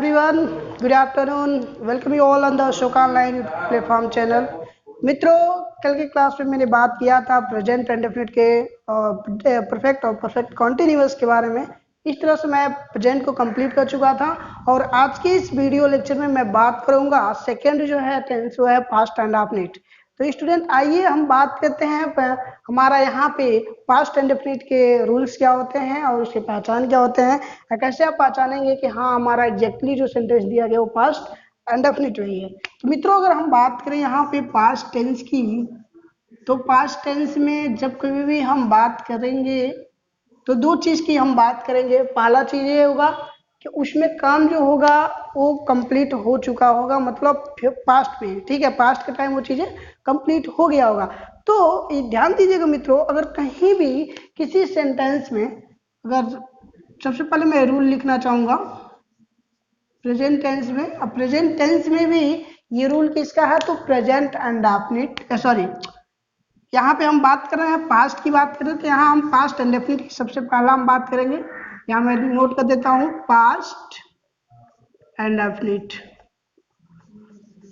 everyone, good afternoon. Welcome you all on the Ashok Online platform channel. मित्रों, कल के class में मैंने बात किया था प्रेजेंट इंडेफिनिट के परफेक्ट और परफेक्ट कॉन्टिन्यूअस के बारे में। इस तरह से मैं प्रेजेंट को कंप्लीट कर चुका था और आज के इस वीडियो लेक्चर में मैं बात करूंगा सेकेंड जो है टेंस वो है पास्ट एंड इंडेफिनिट। तो स्टूडेंट आइए हम बात करते हैं हमारा यहाँ पे पास्ट इंडेफिनिट के रूल्स क्या होते हैं और उसकी पहचान क्या होते हैं, कैसे आप पहचानेंगे कि हाँ हमारा एग्जैक्टली जो सेंटेंस दिया गया वो पास्ट इंडेफिनिट वही है। तो मित्रों अगर हम बात करें यहाँ पे पास्ट टेंस की, तो पास्ट टेंस में जब कभी भी हम बात करेंगे तो दो चीज की हम बात करेंगे। पहला चीज ये होगा कि उसमें काम जो होगा वो कंप्लीट हो चुका होगा, मतलब पास्ट में, ठीक है, पास्ट के टाइम वो चीजें कंप्लीट हो गया होगा। तो ध्यान दीजिएगा मित्रों, अगर कहीं भी किसी सेंटेंस में, अगर सबसे पहले मैं रूल लिखना चाहूंगा प्रेजेंट टेंस में। अब प्रेजेंट टेंस में भी ये रूल किसका है, तो प्रेजेंट इंडेफिनिट, सॉरी यहाँ पे हम बात कर रहे हैं पास्ट की बात कर रहे हैं, तो यहाँ हम पास्ट इंडेफिनिट की सबसे पहला हम बात करेंगे। यहाँ मैं नोट कर देता हूँ past indefinite,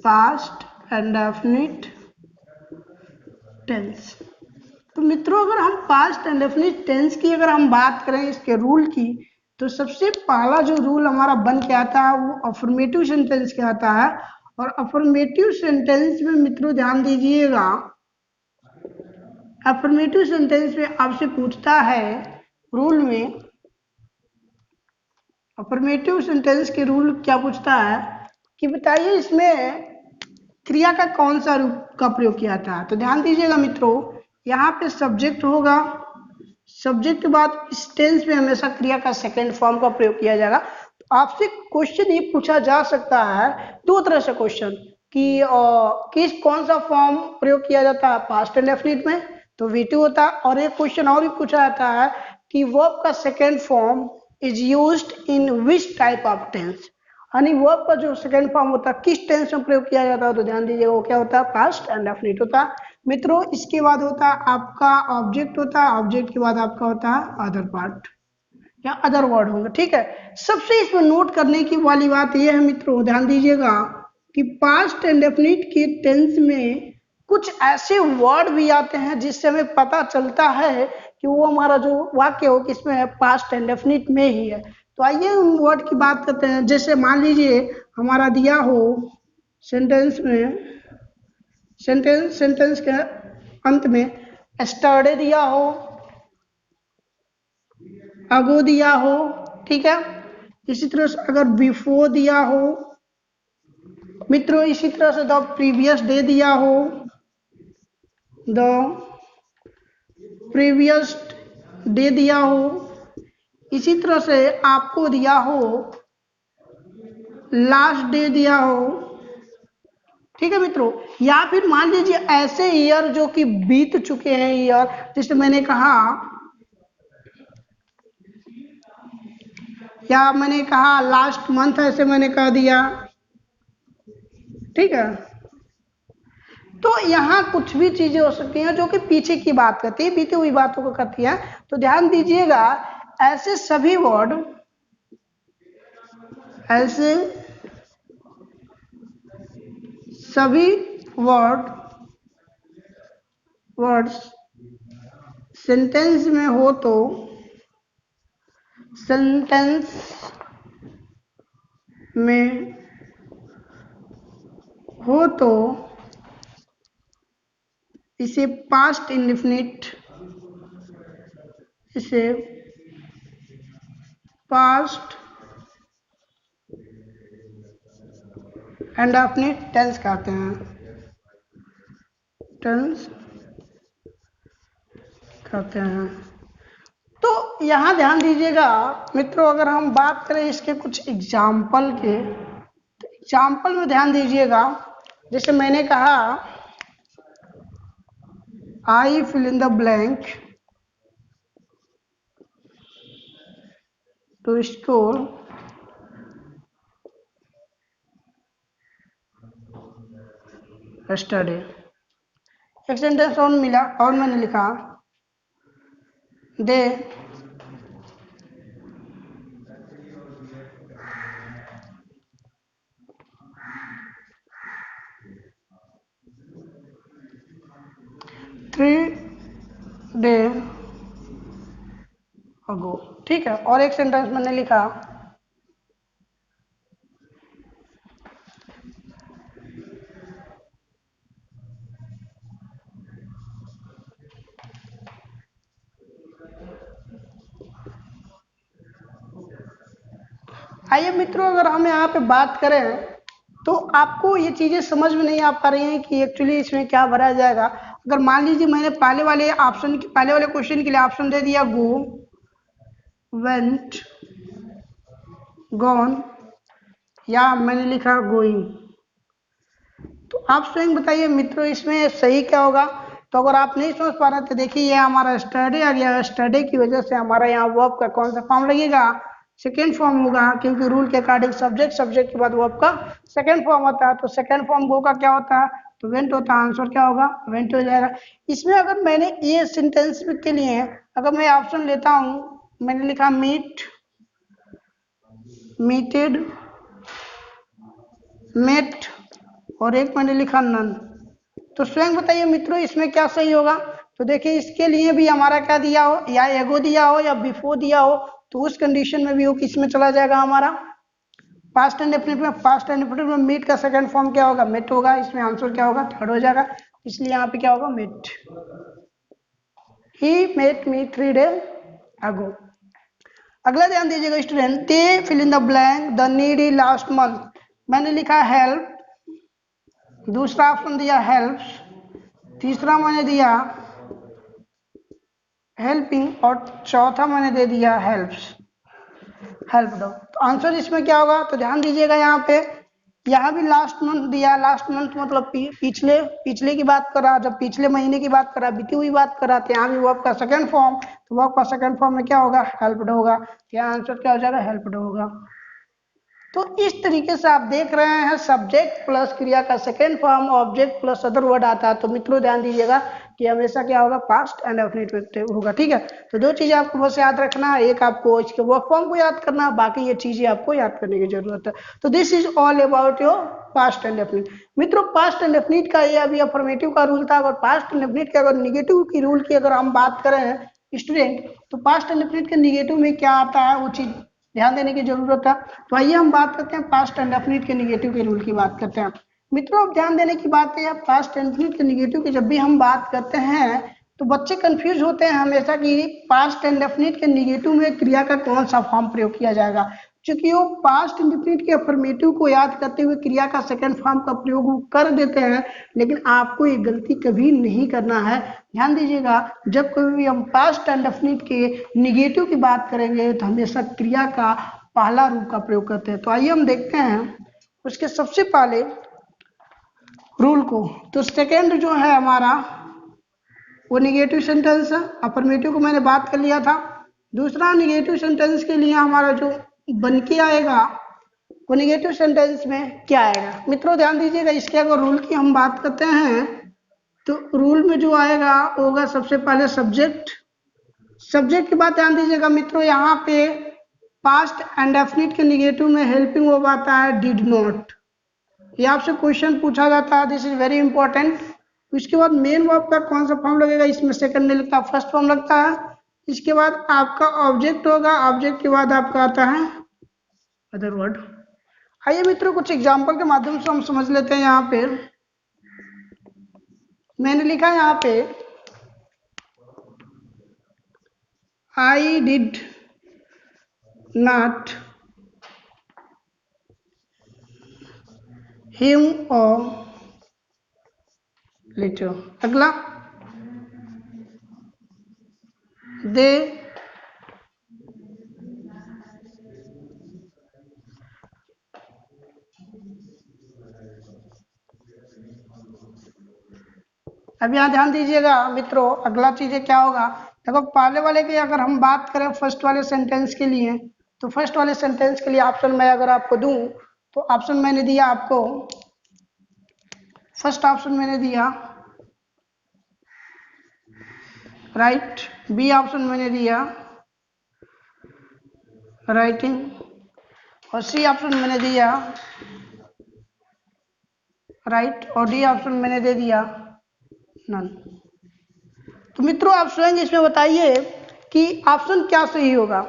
past indefinite tense. तो मित्रों अगर हम पास्ट इंडेफिनिट टेंस की अगर हम बात करें इसके रूल की, तो सबसे पहला जो रूल हमारा बन के आता है वो अफर्मेटिव सेंटेंस के आता है। और अफर्मेटिव सेंटेंस में मित्रों ध्यान दीजिएगा, अफर्मेटिव सेंटेंस में आपसे पूछता है रूल में, अफर्मेटिव सेंटेंस के रूल क्या पूछता है कि बताइए इसमें क्रिया का कौन सा रूप का प्रयोग किया था। तो ध्यान दीजिएगा मित्रों, यहाँ पे सब्जेक्ट होगा, सब्जेक्ट के बाद इस टेंस में हमेशा क्रिया का सेकेंड फॉर्म का प्रयोग किया जाएगा। तो आपसे क्वेश्चन ये पूछा जा सकता है दो तरह से क्वेश्चन कि किस कौन सा फॉर्म प्रयोग किया जाता है पास्ट इंडेफिनिट में, तो V2 होता है। और एक क्वेश्चन और भी पूछा जाता है कि वर्ब का second form is used in which type of tense, यानी वर्ब का जो सेकेंड फॉर्म होता है किस टेंस में प्रयोग किया जाता है। तो ध्यान दीजिएगा वो क्या होता है, पास्ट इंडेफिनिट होता है मित्रों। इसके बाद होता है आपका ऑब्जेक्ट होता है, ऑब्जेक्ट के बाद आपका होता है अदर पार्ट या अदर वर्ड होंगे, ठीक है। सबसे इसमें नोट करने की वाली बात यह है मित्रों, ध्यान दीजिएगा कि पास्ट इंडेफिनिट के टेंस में कुछ ऐसे वर्ड भी आते हैं जिससे हमें पता चलता है कि वो हमारा जो वाक्य हो किसमें है, पास्ट इंडेफिनिट में ही है। तो आइए उन वर्ड की बात करते हैं। जैसे मान लीजिए हमारा दिया हो सेंटेंस में, सेंटेंस के अंत में एस्टरडे दिया हो, अगो दिया हो, ठीक है। इसी तरह से अगर बिफोर दिया हो मित्रों, इसी तरह से द प्रीवियस डे दिया हो, द प्रीवियस डे दिया हो, इसी तरह से आपको दिया हो लास्ट डे दिया हो, ठीक है मित्रों। या फिर मान लीजिए ऐसे ईयर जो कि बीत चुके हैं ईयर, जैसे मैंने कहा, या मैंने कहा लास्ट मंथ, ऐसे मैंने कह दिया, ठीक है। तो यहाँ कुछ भी चीजें हो सकती हैं जो कि पीछे की बात करती है, बीती हुई बातों को करती है। तो ध्यान दीजिएगा ऐसे सभी वर्ड, ऐसे सभी वर्ड्स सेंटेंस में हो तो सेंटेंस में हो तो इसे पास्ट इंडेफिनिट, इसे पास्ट इंडेफिनिट टेंस कहते हैं, टेंस कहते हैं। तो यहाँ ध्यान दीजिएगा मित्रों, अगर हम बात करें इसके कुछ एग्जाम्पल के, तो एग्जाम्पल में ध्यान दीजिएगा। जैसे मैंने कहा I fill in the blank to score yesterday. एक सेंटेंस और मिला और मैंने लिखा अगो। ठीक है, और एक सेंटेंस मैंने लिखा आइए मित्रों, अगर हम यहाँ पे बात करें तो आपको ये चीजें समझ में नहीं आ पा रही हैं कि एक्चुअली इसमें क्या भरा जाएगा। अगर मान लीजिए मैंने पहले वाले क्वेश्चन के लिए ऑप्शन दे दिया गो, वेंट, गॉन, या मैंने लिखा गोइंग, तो आप स्वयं बताइए मित्रों इसमें सही क्या होगा। तो अगर आप नहीं समझ पा रहे तो देखिए ये हमारा स्टडी आ गया, स्टडी की वजह से हमारा यहाँ वर्ब का कौन सा फॉर्म लगेगा, सेकेंड फॉर्म होगा, क्योंकि रूल के अकॉर्डिंग सब्जेक्ट के बाद वर्ब का सेकेंड फॉर्म होता है। तो सेकेंड फॉर्म गो का क्या होता है, तो वेंट होता है, आंसर क्या होगा, वेंट हो जाएगा। इसमें अगर मैंने ये सेंटेंस के लिए अगर मैं ऑप्शन लेता हूँ, मैंने लिखा मीट, मीटेड, मेट, और एक मैंने लिखा नन, तो स्वयं बताइए मित्रों इसमें क्या सही होगा। तो देखिए इसके लिए भी हमारा क्या दिया हो, या एगो दिया हो या बिफोर दिया हो, तो उस कंडीशन में भी वो किस में चला जाएगा, हमारा पास्ट एंड डेफिनेट में। पास्ट एंड डेफिनेट में मीट का सेकंड फॉर्म क्या होगा, मेट होगा, इसमें आंसर क्या होगा, थर्ड हो जाएगा, इसलिए यहाँ पे क्या होगा, met. He met me 3 days ago। अगला ध्यान दीजिएगा student, they fill in the blank the needy last month, मैंने लिखा हेल्प, दूसरा ऑप्शन दिया हेल्प्स, तीसरा मैंने दिया हेल्पिंग, और चौथा मैंने दे दिया हेल्प्स, हेल्प दो। तो आंसर इसमें क्या होगा, तो ध्यान दीजिएगा यहाँ पे, यहाँ भी लास्ट मंथ दिया, लास्ट मंथ मतलब पिछले की बात कर रहा, जब पिछले महीने की बात कर रहा, बीती हुई बात कर रहा, तो यहाँ भी वर्ब का सेकंड फॉर्म, तो वर्ब का सेकंड फॉर्म में क्या होगा, हेल्प्ड होगा, यहाँ आंसर क्या हो जाएगा, हेल्प्ड होगा। तो इस तरीके से आप देख रहे हैं सब्जेक्ट प्लस क्रिया का second form, object plus other word आता है। तो मित्रों ध्यान दीजिएगा कि हमेशा क्या होगा, पास्ट एंड डेफिनेट होगा। ठीक है, तो दो चीजें आपको बस याद रखना है, एक आपको इसके वर्क फॉर्म को याद करना है, बाकी ये चीजें आपको याद करने की जरूरत है। तो this is all about your past and definite. मित्रों पास्ट एंड डेफिनेट का ये अभी अफर्मेटिव का रूल था। अगर पास्ट एंड डेफिनेट के अगर निगेटिव की रूल की अगर हम बात करें स्टूडेंट, तो पास्ट एंड डेफिनेट के निगेटिव में क्या आता है वो चीज ध्यान देने की जरूरत है। तो आइए हम बात करते हैं पास्ट एंड डेफिनेट के निगेटिव के रूल की बात करते हैं। मित्रों अब ध्यान देने की बात है, पास्ट एंड डेफिनेट के निगेटिव की जब भी हम बात करते हैं तो बच्चे कंफ्यूज होते हैं हमेशा कि पास्ट एंड डेफिनेट के निगेटिव में क्रिया का कौन सा फॉर्म प्रयोग किया जाएगा। क्योंकि वो पास्ट इंडेफिनिट के अफर्मेटिव को याद करते हुए क्रिया का सेकंड फॉर्म का प्रयोग कर देते हैं, लेकिन आपको ये गलती कभी नहीं करना है। ध्यान दीजिएगा, जब कभी भी हम पास्ट एंड डेफिनिट के निगेटिव की बात करेंगे तो हमेशा क्रिया का पहला रूप का प्रयोग करते हैं। तो आइए हम देखते हैं उसके सबसे पहले रूल को। तो सेकेंड जो है हमारा वो निगेटिव सेंटेंस है, अफर्मेटिव को मैंने बात कर लिया था। दूसरा निगेटिव सेंटेंस के लिए हमारा जो बन के आएगा वो निगेटिव सेंटेंस में क्या आएगा। मित्रों ध्यान दीजिएगा, इसके अगर रूल की हम बात करते हैं तो रूल में जो आएगा होगा सबसे पहले सब्जेक्ट। सब्जेक्ट की बात ध्यान दीजिएगा मित्रों, यहाँ पे पास्ट एंड डेफिनिट के निगेटिव में हेल्पिंग वर्ब आता है डिड नॉट। ये आपसे क्वेश्चन पूछा जाता है, दिस इज वेरी इंपॉर्टेंट। इसके बाद मेन वर्ब का कौन सा फॉर्म लगेगा, इसमें सेकंड नहीं लगता, फर्स्ट फॉर्म लगता है। इसके बाद आपका ऑब्जेक्ट होगा, ऑब्जेक्ट के बाद आपका आता है अदर वर्ड। आइए मित्रों कुछ एग्जांपल के माध्यम से हम समझ लेते हैं। यहाँ पे मैंने लिखा है यहाँ पे आई डिड नॉट हिम और लेटर। अगला दे अब यहाँ ध्यान दीजिएगा मित्रों, अगला चीजें क्या होगा। देखो पहले वाले की अगर हम बात करें फर्स्ट वाले सेंटेंस के लिए, तो फर्स्ट वाले सेंटेंस के लिए ऑप्शन मैं अगर आपको दूं तो ऑप्शन मैंने दिया आपको, फर्स्ट ऑप्शन मैंने दिया राइट, बी ऑप्शन मैंने दिया राइटिंग, और सी ऑप्शन मैंने दिया राइट, और डी ऑप्शन मैंने दे दिया नन। तो मित्रों आप स्वयं इसमें बताइए कि ऑप्शन क्या सही होगा।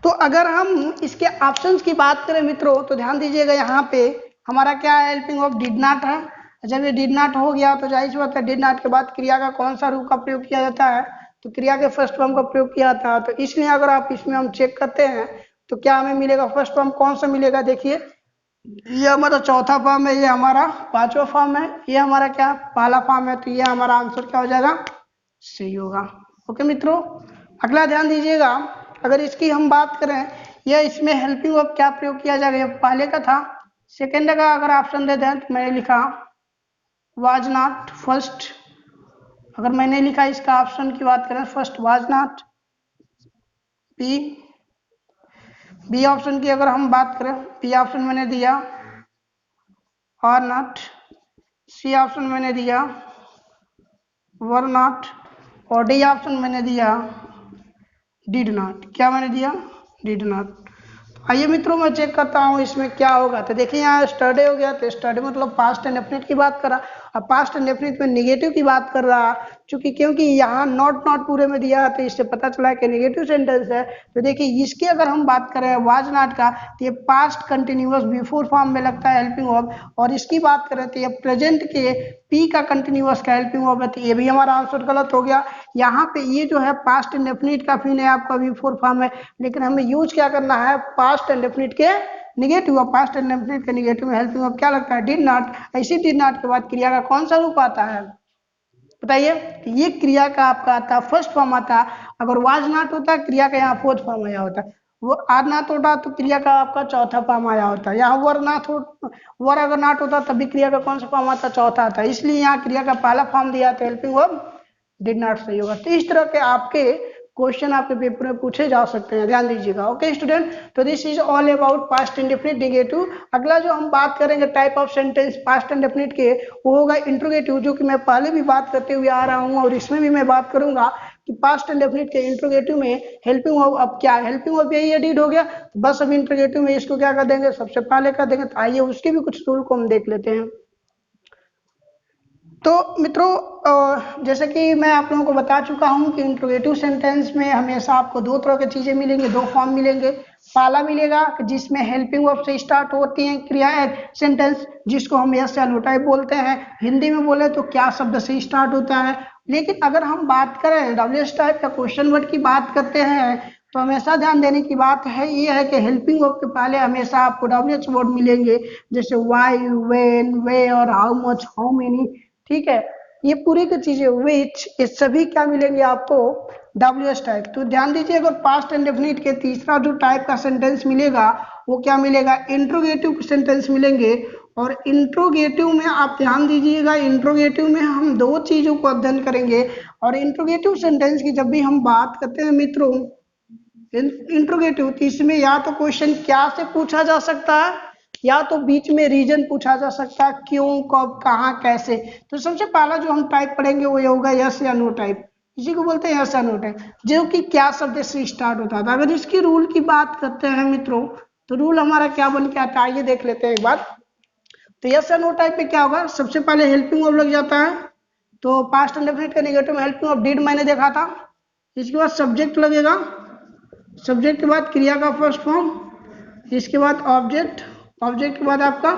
तो अगर हम इसके ऑप्शंस की बात करें मित्रों तो ध्यान दीजिएगा, यहाँ पे हमारा क्या है, हेल्पिंग ऑफ डिड नॉट है। जब ये डिड नॉट हो गया तो जाहिर सी बात है डिड नॉट के बाद क्रिया का कौन सा रूप का प्रयोग किया जाता है, तो क्रिया के फर्स्ट फॉर्म का प्रयोग किया जाता है। तो इसलिए अगर आप इसमें हम चेक करते हैं तो क्या हमें मिलेगा, फर्स्ट फॉर्म कौन सा मिलेगा, देखिए ये हमारा चौथा फॉर्म है, ये हमारा पांचवा फॉर्म है, ये हमारा क्या पहला फॉर्म है। तो ये हमारा आंसर क्या हो जाएगा, सही होगा। ओके मित्रों, अगला ध्यान दीजिएगा, अगर इसकी हम बात करें यह इसमें हेल्पिंग वर्ब क्या प्रयोग किया जाएगा, पहले का था। सेकेंड का अगर ऑप्शन दे दें तो मैंने लिखा वाज नॉट। फर्स्ट अगर मैंने लिखा इसका ऑप्शन की बात करें, first was not. B option की अगर हम बात करें, बी ऑप्शन मैंने दिया आर नॉट। सी ऑप्शन मैंने दिया वर नॉट। और डी ऑप्शन मैंने दिया डिड नॉट। क्या मैंने दिया, डिड नॉट। आइए मित्रों मैं चेक करता हूँ इसमें क्या होगा। तो देखिए यहाँ स्टडी हो गया, तो स्टडी मतलब पास्ट एंड डेफिनिट की बात कर रहा, और पास्ट एंड डेफिनिट में निगेटिव की बात कर रहा, क्योंकि यहाँ नॉट पूरे में दिया है तो इससे पता चला कि नेगेटिव सेंटेंस है। तो देखिए इसकी अगर हम बात करें वाज नॉट का, तो ये पास्ट कंटिन्यूअस बिफोर फॉर्म में लगता है हेल्पिंग वर्ब, और इसकी बात करें तो ये प्रेजेंट के पी का कंटिन्यूअस का हेल्पिंग वर्ब है। तो ये भी हमारा आंसर गलत हो गया। यहाँ पे ये जो है पास्ट इंडेफिनिट का फिर आपका बिफोर फॉर्म है, लेकिन हमें यूज क्या करना है, पास्ट इंडेफिनिट के निगेटिव। और पास्ट इंडेफिनिट के निगेटिव में हेल्पिंग वर्ब क्या लगता है, डिड नॉट। ऐसी डिड नॉट के बाद क्रिया का कौन सा रूप आता है बताइए, ये क्रिया का आपका आता है फर्स्ट फॉर्म आता है। अगर वाज नॉट होता क्रिया का यहाँ फोर्थ फॉर्म आया होता, वो आर नॉट होता तो क्रिया का आपका चौथा फॉर्म आया होता। यहाँ वर नॉट हो, वर अगर नॉट होता तभी क्रिया का कौन सा फॉर्म आता, चौथा आता। इसलिए यहाँ क्रिया का पहला फॉर्म दिया था हेल्पिंग वर्ब, डिड नॉट सही होगा। तो इस तरह के आपके क्वेश्चन आपके पेपर में पूछे जा सकते हैं, ध्यान दीजिएगा। ओके स्टूडेंट, तो this is all about past indefinite negative. अगला जो हम बात करेंगे type of sentence past indefinite के, वो होगा इंट्रोगेटिव, जो कि मैं पहले भी बात करते हुए आ रहा हूँ और इसमें भी मैं बात करूंगा कि पास्ट इंडेफिनिट के इंट्रोगेटिव में हेल्पिंग वर्ब अब क्या है। हेल्पिंग वर्ब यही है, डिड हो गया, तो बस अब इंट्रोगेटिव में इसको क्या कर देंगे, सबसे पहले कर देंगे। तो आइए उसके भी कुछ रूल को हम देख लेते हैं। तो मित्रों जैसे कि मैं आप लोगों को बता चुका हूं कि इंट्रोगेटिव सेंटेंस में हमेशा आपको दो तरह की चीजें मिलेंगी, दो फॉर्म मिलेंगे। पहला मिलेगा जिसमें हेल्पिंग वर्ब से स्टार्ट होती है क्रिया सेंटेंस, जिसको हम यस या नो टाइप बोलते हैं। हिंदी में बोले तो क्या शब्द से स्टार्ट होता है। लेकिन अगर हम बात करें डब्ल्यूएच टाइप या क्वेश्चन वर्ड की बात करते हैं, तो हमेशा ध्यान देने की बात है ये है कि हेल्पिंग वर्ब के पहले हमेशा आपको डब्ल्यूएच वर्ड मिलेंगे, जैसे व्हाई, व्हेन, वे और हाउ मच, हाउ मेनी। ठीक है, ये पूरी की चीजें विच, ये सभी क्या मिलेंगे आपको, डब्ल्यूएच टाइप। तो ध्यान दीजिए, अगर पास्ट इंडेफिनिट के तीसरा जो टाइप का सेंटेंस मिलेगा वो क्या मिलेगा, इंट्रोगेटिव सेंटेंस मिलेंगे। और इंट्रोगेटिव में आप ध्यान दीजिएगा, इंट्रोगेटिव में हम दो चीजों को अध्ययन करेंगे। और इंट्रोगेटिव सेंटेंस की जब भी हम बात करते हैं मित्रों, इंट्रोगेटिव, तो इसमें या तो क्वेश्चन क्या से पूछा जा सकता है, या तो बीच में रीजन पूछा जा सकता है, क्यों, कब, कहाँ, कैसे। तो सबसे पहला जो हम टाइप पढ़ेंगे वो ये होगा यस या नो टाइप। इसी को बोलते हैं यस या नो टाइप, जो कि क्या शब्द से स्टार्ट होता था। अगर इसकी रूल की बात करते हैं मित्रों, तो रूल हमारा क्या बन के आता है, आइए देख लेते हैं एक बार। तो यस या नो टाइप पे क्या होगा, सबसे पहले हेल्पिंग वर्ब लग जाता है। तो पास्ट इंडेफिनिट का नेगेटिव में हेल्पिंग वर्ब डिड मैंने देखा था। इसके बाद सब्जेक्ट लगेगा, सब्जेक्ट के बाद क्रिया का फर्स्ट फॉर्म, इसके बाद ऑब्जेक्ट, ऑब्जेक्ट के बाद आपका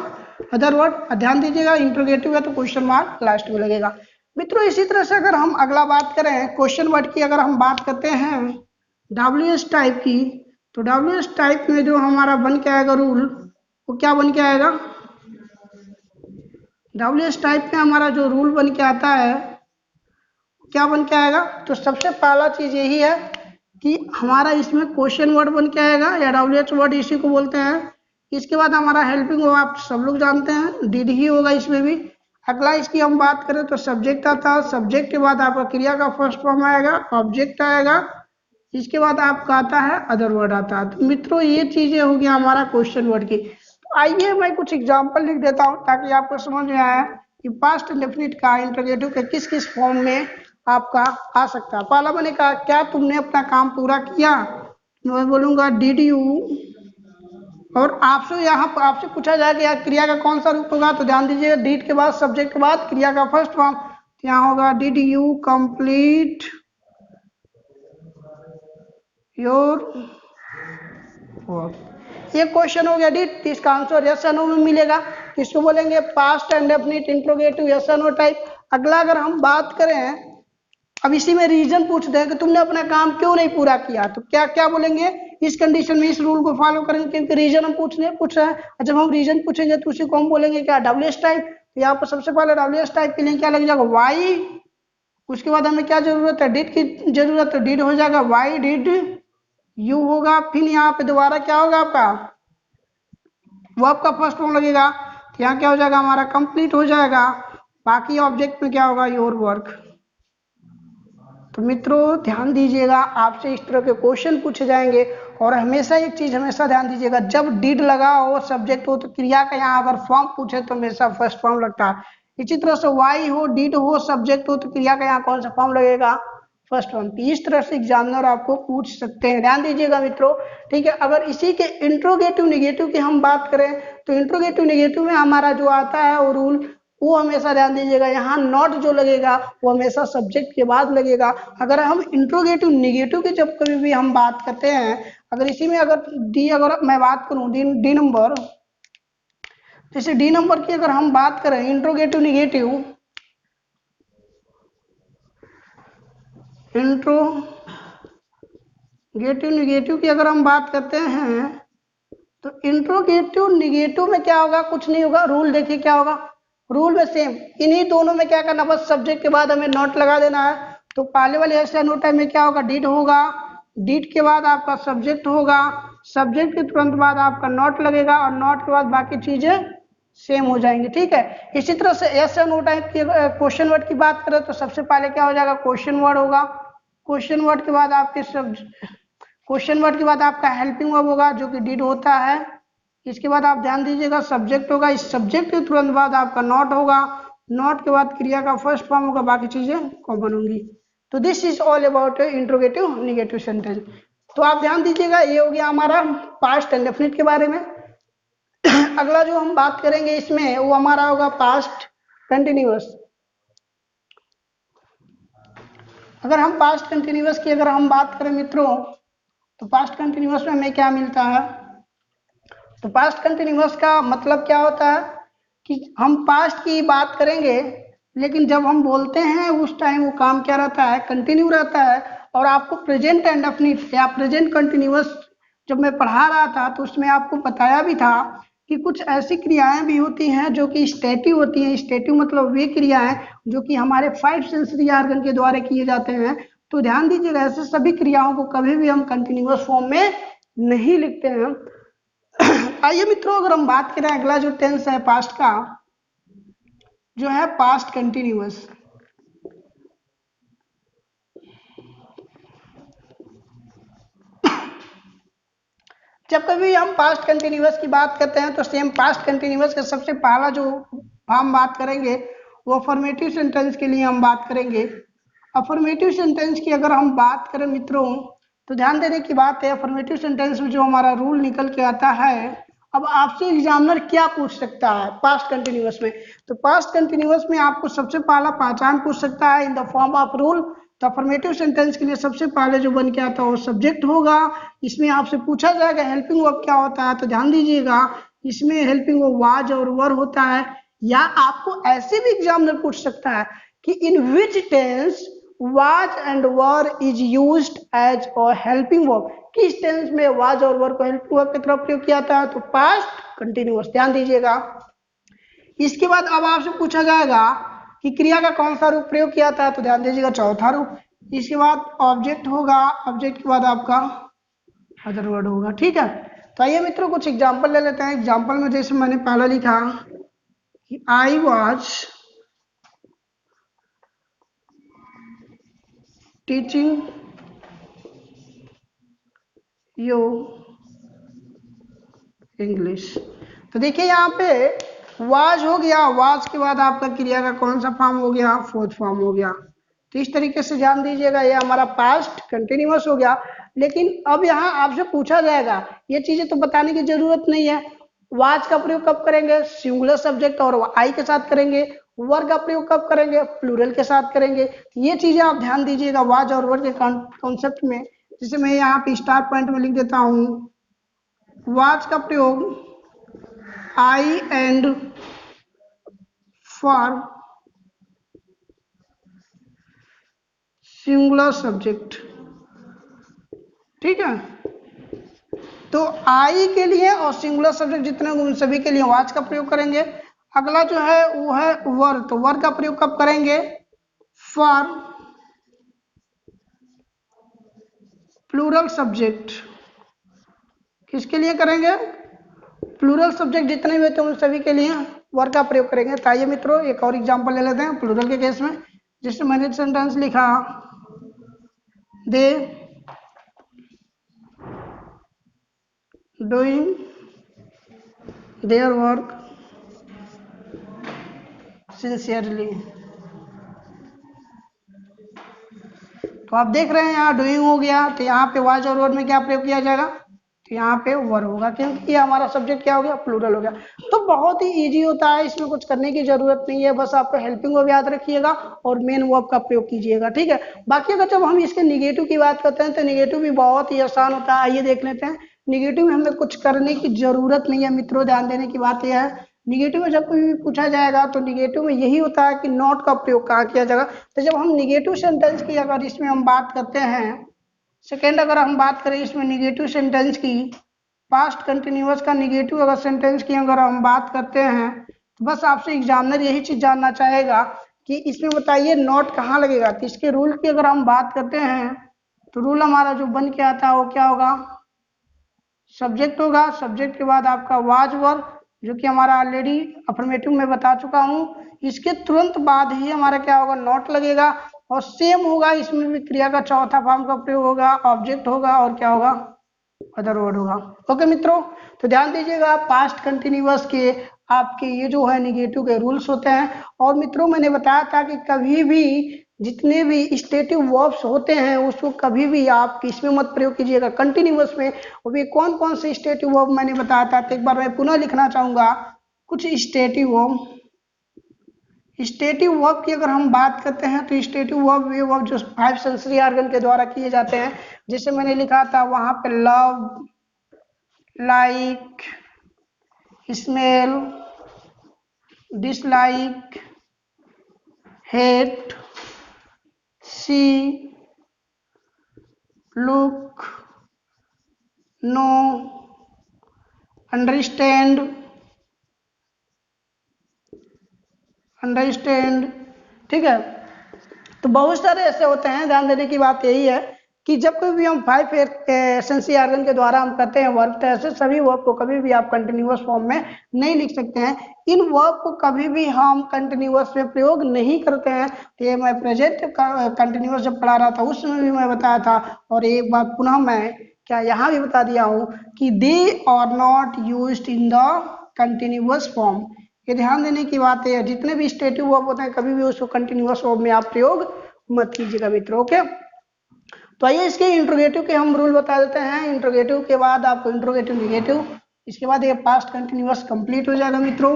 अदर वर्ड। ध्यान दीजिएगा इंट्रोगेटिव है तो क्वेश्चन मार्क लास्ट में लगेगा। मित्रों इसी तरह से अगर हम अगला बात करें क्वेश्चन वर्ड की, अगर हम बात करते हैं डब्ल्यूएच टाइप की, तो डब्ल्यूएच टाइप में जो हमारा बन के आएगा रूल, वो क्या बन के आएगा, डब्ल्यूएच टाइप में हमारा जो रूल बन के आता है क्या बन के आएगा। तो सबसे पहला चीज यही है कि हमारा इसमें क्वेश्चन वर्ड बन के आएगा, या डब्ल्यूएच वर्ड इसी को बोलते हैं। इसके बाद हमारा हेल्पिंग वर्ब आप सब लोग जानते हैं, डिड ही होगा इसमें भी। अगला इसकी हम बात करें तो सब्जेक्ट आता है, सब्जेक्ट के बाद आपका क्रिया का फर्स्ट फॉर्म आएगा, ऑब्जेक्ट आएगा, इसके बाद आपका आता है अदर वर्ड आता है। तो मित्रों ये चीजें हो गया हमारा क्वेश्चन वर्ड की। तो आइए मैं कुछ एग्जाम्पल लिख देता हूँ ताकि आपको समझ में आए कि पास्ट इंडेफिनिट का इंट्रोगेटिव के किस किस फॉर्म में आपका आ सकता है। पहला मैंने कहा क्या तुमने अपना काम पूरा किया, मैं बोलूंगा डिड यू। और आपसे यहाँ पूछा जाए कि क्रिया का कौन सा रूप होगा, तो ध्यान दीजिए डिड के बाद सब्जेक्ट के बाद क्रिया का फर्स्ट फॉर्म। यहाँ होगा did you complete your work. ये क्वेश्चन हो गया डिड, इसका आंसर यस या नो में मिलेगा। इसको बोलेंगे past and definite interrogative yes या नो टाइप। अगला अगर हम बात करें, अब इसी में रीजन पूछते हैं कि तुमने अपना काम क्यों नहीं पूरा किया, तो क्या क्या बोलेंगे, इस कंडीशन में इस रूल को फॉलो करेंगे, क्योंकि रीजन हम पूछ रहे हैं। जब हम रीजन पूछेंगे तो उसी को हम बोलेंगे क्या, डब्ल्यूएस टाइप। तो यहाँ पर सबसे पहले डब्ल्यूएस टाइप के लिए क्या लग जाएगा, वाई। उसके बाद हमें क्या जरूरत है, डिड की जरूरत, तो डिड हो जाएगा वाई डिड यू होगा। फिर यहाँ पे दोबारा क्या होगा आपका, वो आपका फर्स्ट फॉर्म लगेगा। तो यहाँ क्या हो जाएगा हमारा, कंप्लीट हो जाएगा। बाकी ऑब्जेक्ट में क्या होगा, योर वर्क। तो मित्रों ध्यान दीजिएगा, आपसे इस तरह के क्वेश्चन पूछे जाएंगे। और हमेशा एक चीज हमेशा ध्यान दीजिएगा, जब डिड लगा हो सब्जेक्ट हो तो क्रिया का यहाँ अगर फॉर्म पूछे तो हमेशा फर्स्ट फॉर्म लगता है। इसी तरह से वाई हो डिड हो सब्जेक्ट हो तो क्रिया का यहाँ कौन सा फॉर्म लगेगा, फर्स्ट फॉर्म। इस तरह से एग्जामिनर आपको पूछ सकते हैं, ध्यान दीजिएगा मित्रों। ठीक है, अगर इसी के इंट्रोगेटिव निगेटिव की हम बात करें तो इंट्रोगेटिव निगेटिव में हमारा जो आता है वो रूल, वो हमेशा ध्यान दीजिएगा, यहाँ नॉट जो लगेगा वो हमेशा सब्जेक्ट के बाद लगेगा। अगर हम इंट्रोगेटिव निगेटिव की जब कभी भी हम बात करते हैं, अगर इसी में अगर डी, अगर मैं बात करूं डी नंबर, जैसे डी नंबर की अगर हम बात करें इंट्रोगेटिव निगेटिव, इंट्रोगेटिव निगेटिव की अगर हम बात करते हैं तो इंट्रोगेटिव निगेटिव में क्या होगा, कुछ नहीं होगा। रूल देखिए क्या होगा, रूल में सेम, इन्हीं दोनों में क्या करना, बस सब्जेक्ट के बाद हमें नॉट लगा देना है। तो पहले वाले ऐसे नोट टाइम में क्या होगा, डिड होगा, डिड के बाद आपका सब्जेक्ट होगा, सब्जेक्ट के तुरंत बाद आपका नॉट लगेगा, और नॉट के बाद बाकी चीजें सेम हो जाएंगी। ठीक है, इसी तरह से एस एन ओ टाइप की क्वेश्चन वर्ड की बात करें तो सबसे पहले क्या हो जाएगा, क्वेश्चन वर्ड होगा। क्वेश्चन वर्ड के बाद आपके क्वेश्चन वर्ड के बाद आपका हेल्पिंग वर्ब होगा जो कि डिड होता है। इसके बाद आप ध्यान दीजिएगा सब्जेक्ट होगा, इस सब्जेक्ट के तुरंत बाद आपका नॉट होगा, नॉट के बाद क्रिया का फर्स्ट फॉर्म होगा, बाकी चीजें कॉमन होंगी। तो this is all about interrogative negative sentence. तो आप ध्यान दीजिएगा, ये हो गया हमारा पास्ट एंड डेफिनिट के बारे में। अगला जो हम बात करेंगे इसमें वो हमारा होगा पास्ट कंटिन्यूअस। अगर हम पास्ट कंटिन्यूअस की अगर हम बात करें मित्रों, तो पास्ट कंटिन्यूअस में हमें क्या मिलता है, तो पास्ट कंटिन्यूअस का मतलब क्या होता है कि हम पास्ट की बात करेंगे, लेकिन जब हम बोलते हैं उस टाइम वो काम क्या रहता है, कंटिन्यू रहता है। और आपको प्रेजेंट एंड डेफिनिट या प्रेजेंट कंटिन्यूअस जब मैं पढ़ा रहा था तो उसमें आपको बताया भी था कि कुछ ऐसी क्रियाएं भी होती हैं जो कि स्टेटिव होती हैं। स्टेटिव मतलब वे क्रियाएं जो कि हमारे 5 सेंसरी ऑर्गन के द्वारा किए जाते हैं। तो ध्यान दीजिएगा, ऐसे सभी क्रियाओं को कभी भी हम कंटिन्यूअस फॉर्म में नहीं लिखते हैं। आइए मित्रों, अगर हम बात करें अगला जो टेंस है पास्ट का, जो है पास्ट कंटिन्यूअस। जब कभी हम पास्ट कंटिन्यूअस की बात करते हैं तो सेम पास्ट कंटिन्यूअस का सबसे पहला जो हम बात करेंगे वो अफर्मेटिव सेंटेंस के लिए हम बात करेंगे। अफर्मेटिव सेंटेंस की अगर हम बात करें मित्रों तो ध्यान देने की बात है, अफर्मेटिव सेंटेंस में जो हमारा रूल निकल के आता है, अब आपसे एग्जामिनर क्या पूछ सकता है पास्ट कंटिन्यूअस में, तो पास्ट कंटिन्यूअस में आपको सबसे पहला पहचान पूछ सकता है in the form of rule. तो अफर्मेटिव सेंटेंस के लिए सबसे पहले जो बन के आता है वो सब्जेक्ट होगा। इसमें आपसे पूछा जाएगा हेल्पिंग वर्ब क्या होता है, तो ध्यान दीजिएगा इसमें हेल्पिंग वर्ब वाज और वर होता है। या आपको ऐसे भी एग्जामिनर पूछ सकता है कि इन विच tense was and were is used as a helping verb, किस टेंस में was और were को हेल्पिंग वर्ब की तरफ प्रयोग किया था, तो पास्ट कंटिन्यूअस। ध्यान दीजिएगा। इसके बाद अब आपसे पूछा जाएगा कि क्रिया का कौन सा रूप प्रयोग किया था, तो ध्यान दीजिएगा चौथा रूप। इसके बाद ऑब्जेक्ट होगा, ऑब्जेक्ट के बाद आपका अदर वर्ड होगा। ठीक है, तो आइए मित्रों कुछ एग्जाम्पल ले लेते हैं। एग्जाम्पल में जैसे मैंने पहला लिखा कि I was teaching you English. तो देखिए यहाँ पे वाज हो गया, वाज के बाद आपका क्रिया का कौन सा फॉर्म हो गया, फोर्थ फॉर्म हो गया। तो इस तरीके से ध्यान दीजिएगा, ये हमारा पास्ट कंटिन्यूअस हो गया। लेकिन अब यहाँ आपसे पूछा जाएगा, ये चीजें तो बताने की जरूरत नहीं है, वाज का प्रयोग कब करेंगे, सिंगुलर सब्जेक्ट और आई के साथ करेंगे। वर का प्रयोग कब करेंगे? प्लूरल के साथ करेंगे। ये चीजें आप ध्यान दीजिएगा वाज और वर के कॉन्सेप्ट में। जैसे मैं यहाँ पे स्टार पॉइंट में लिख देता हूँ, वाज का प्रयोग आई एंड फॉर सिंगुलर सब्जेक्ट। ठीक है, तो आई के लिए और सिंगुलर सब्जेक्ट जितने उन सभी के लिए वाज का प्रयोग करेंगे। अगला जो है वो है वर, तो वर का प्रयोग कब करेंगे? For plural subject. किसके लिए करेंगे? प्लूरल सब्जेक्ट जितने भी होते हैं उन सभी के लिए वर का प्रयोग करेंगे। तो आइए मित्रों एक और एग्जांपल ले लेते हैं प्लूरल के केस में। जैसे मैंने सेंटेंस लिखा, they doing their work sincerely. तो आप देख रहे हैं यहाँ डूइंग हो गया, तो यहाँ पे वाज और वर में क्या प्रयोग किया जाएगा? तो यहाँ पे वर होगा, क्योंकि ये हमारा सब्जेक्ट क्या हो गया? प्लूरल हो गया। तो बहुत ही इजी होता है, इसमें कुछ करने की जरूरत नहीं है, बस आपको हेल्पिंग वर्ब याद रखिएगा और मेन वर्ब का प्रयोग कीजिएगा। ठीक है, बाकी अगर जब हम इसके निगेटिव की बात करते हैं तो निगेटिव भी बहुत ही आसान होता है। आइए देख लेते हैं। निगेटिव में हमें कुछ करने की जरूरत नहीं है मित्रों, ध्यान देने की बात यह है, निगेटिव में जब कोई भी पूछा जाएगा तो निगेटिव में यही होता है कि नॉट का प्रयोग कहाँ किया जाएगा। तो जब हम निगेटिव सेंटेंस की अगर इसमें हम बात करते हैं, सेकेंड अगर हम बात करें इसमें निगेटिव सेंटेंस की, पास्ट कंटिन्यूअस का निगेटिव अगर सेंटेंस की अगर हम बात करते हैं, तो बस आपसे एग्जामिनर यही चीज जानना चाहेगा कि इसमें बताइए नॉट कहाँ लगेगा। तो इसके रूल की अगर हम बात करते हैं तो रूल हमारा जो बन के आता है वो क्या होगा? सब्जेक्ट होगा, सब्जेक्ट के बाद आपका वाज वर, जो कि हमारा ऑलरेडी अफर्मेटिव में बता चुका हूँ। इसके तुरंत बाद ही हमारा क्या होगा? नॉट लगेगा। और सेम होगा इसमें भी, क्रिया का चौथा फॉर्म का प्रयोग होगा, ऑब्जेक्ट होगा और क्या होगा? अदर वर्ड होगा। ओके मित्रों, तो ध्यान दीजिएगा पास्ट कंटिन्यूअस के आपके ये जो है निगेटिव के रूल्स होते हैं। और मित्रों मैंने बताया था कि कभी भी जितने भी स्टेटिव वर्ब्स होते हैं उसको कभी भी आप किसमें मत प्रयोग कीजिएगा? कंटिन्यूअस में। और वे कौन कौन से स्टेटिव वर्ब मैंने बताया था, तो एक बार मैं पुनः लिखना चाहूंगा कुछ स्टेटिव वर्ब। स्टेटिव वर्ब की अगर हम बात करते हैं तो स्टेटिव वर्ब वे वर्ब जो 5 सेंसरी ऑर्गन के द्वारा किए जाते हैं। जैसे मैंने लिखा था वहां पे love, like, smell, dislike, hate, see, look, no, understand, ठीक है। तो बहुत सारे ऐसे होते हैं, ध्यान देने की बात यही है कि जब कोई भी हम 5 सेंसरी ऑर्गन के द्वारा हम करते हैं वर्ब, तो ऐसे सभी वर्ब को कभी भी आप कंटिन्यूअस फॉर्म में नहीं लिख सकते हैं। इन वर्ब को कभी भी हम कंटिन्यूअस में प्रयोग नहीं करते हैं। तो ये मैं प्रेजेंट कंटिन्यूअस जब पढ़ा रहा था उस समय भी मैं बताया था, और एक बार पुनः मैं क्या यहाँ भी बता दिया हूँ कि they are not used in the continuous form. ये ध्यान देने की बात है, जितने भी स्टेटिव वर्ब होते हैं कभी भी उसको कंटिन्यूअस वर्ब में आप प्रयोग मत कीजिएगा मित्रों। ओके, तो आइए इसके इंट्रोगेटिव के हम रूल बता देते हैं। इंट्रोगेटिव के बाद आपको इंट्रोगेटिव निगेटिव, इसके बाद ये पास्ट कंटिन्यूअस कंप्लीट हो जाएगा मित्रों।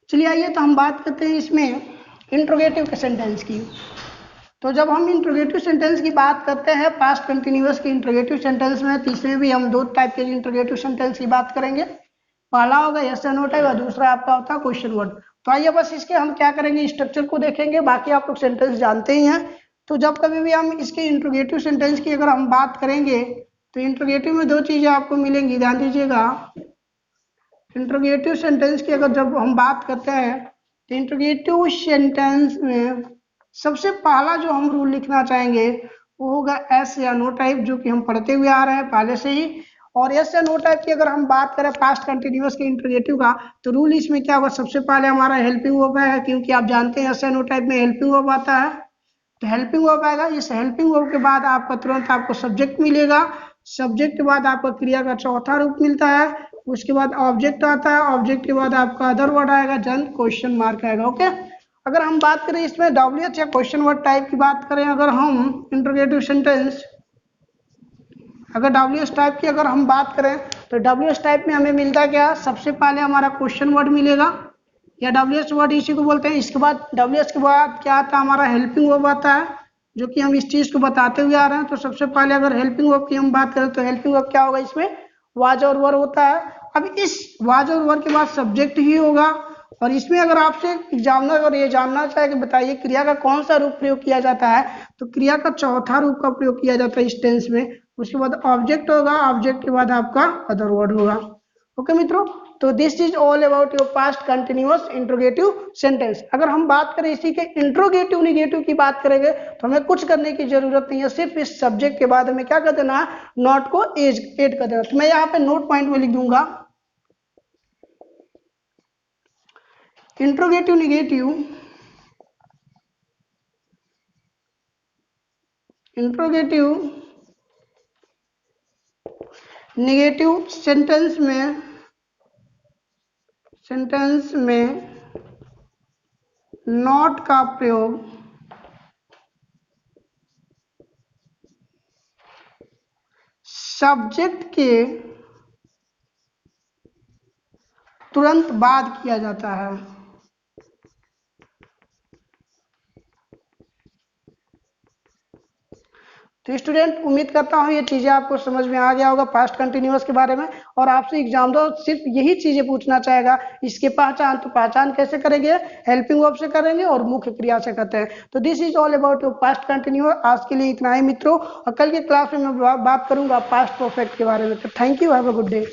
चलिए आइए तो हम बात करते हैं इसमें इंट्रोगेटिव के सेंटेंस की। तो जब हम इंट्रोगेटिव सेंटेंस की बात करते हैं पास्ट कंटिन्यूअस के इंट्रोगेटिव सेंटेंस में, तीसरे भी हम 2 टाइप के इंट्रोगेटिव सेंटेंस की बात करेंगे। पहला होगा यस या नो टाइप और दूसरा आपका होता है क्वेश्चन वर्ड। तो आइए बस इसके हम क्या करेंगे, स्ट्रक्चर को देखेंगे, बाकी आप लोग सेंटेंस जानते ही हैं। तो जब कभी भी हम इसके इंट्रोगेटिव सेंटेंस की अगर हम बात करेंगे तो इंट्रोगेटिव में 2 चीजें आपको मिलेंगी, ध्यान दीजिएगा। इंट्रोगेटिव सेंटेंस की अगर जब हम बात करते हैं तो इंट्रोगेटिव सेंटेंस में सबसे पहला जो हम रूल लिखना चाहेंगे वो होगा एस या नो टाइप, जो कि हम पढ़ते हुए आ रहे हैं पहले से ही। और एस या नो टाइप की अगर हम बात करें पास्ट कंटिन्यूअस के इंट्रोगेटिव का, तो रूल इसमें क्या होगा, सबसे पहले हमारा हेल्पिंग वर्ब है, क्योंकि आप जानते हैं एस या नो टाइप में हेल्पिंग वर्ब आता है। तो हेल्पिंग वर्ब आएगा, इस हेल्पिंग वर्ब के बाद आपका तुरंत आपको सब्जेक्ट मिलेगा, सब्जेक्ट के बाद आपका क्रिया का चौथा रूप मिलता है, उसके बाद ऑब्जेक्ट आता है, ऑब्जेक्ट के बाद आपका अदर वर्ड आएगा, जन क्वेश्चन मार्क आएगा। ओके, अगर हम बात करें इसमें WH या क्वेश्चन वर्ड टाइप की बात करें, अगर हम इंट्रोगेटिव सेंटेंस अगर WH टाइप की अगर हम बात करें तो WH टाइप में हमें मिलता क्या, सबसे पहले हमारा क्वेश्चन वर्ड मिलेगा, या WH वर्ड इसी को बोलते हैं। इसके बाद WH के बाद क्या आता है, हमारा हेल्पिंग वर्ब आता है, जो कि हम इस चीज को बताते हुए आ रहे हैं। तो सबसे पहले अगर हेल्पिंग वर्ब की हम बात करें तो हेल्पिंग वर्ब क्या होगा, इसमें वाज और वर होता है। अब इस वाज और वर के बाद सब्जेक्ट ही होगा। और इसमें अगर आपसे एग्जामिनर अगर ये जानना चाहे कि बताइए क्रिया का कौन सा रूप प्रयोग किया जाता है, तो क्रिया का चौथा रूप का प्रयोग किया जाता है इस टेंस में। उसके बाद ऑब्जेक्ट होगा, ऑब्जेक्ट के बाद आपका अदर वर्ड होगा। ओके मित्रों, तो this is all about your past continuous interrogative sentence. अगर हम बात करें इसी के इंट्रोगेटिव निगेटिव की बात करेंगे तो हमें कुछ करने की जरूरत नहीं है, सिर्फ इस सब्जेक्ट के बाद हमें क्या कर देना है, नॉट को एड कर देना। तो मैं यहाँ पे नोट पॉइंट में लिख दूंगा interrogative negative, interrogative negative sentence में नॉट का प्रयोग सब्जेक्ट के तुरंत बाद किया जाता है। तो स्टूडेंट, उम्मीद करता हूँ ये चीजें आपको समझ में आ गया होगा पास्ट कंटिन्यूअस के बारे में। और आपसे एग्जाम दो सिर्फ यही चीजें पूछना चाहेगा, इसके पहचान तो पहचान कैसे करेंगे, हेल्पिंग वर्ब से करेंगे और मुख्य क्रिया से करते हैं। तो this is all about your past continuous. आज के लिए इतना ही मित्रों, और कल के क्लास में मैं बात करूंगा पास्ट परफेक्ट के बारे में। तो thank you, have a good day.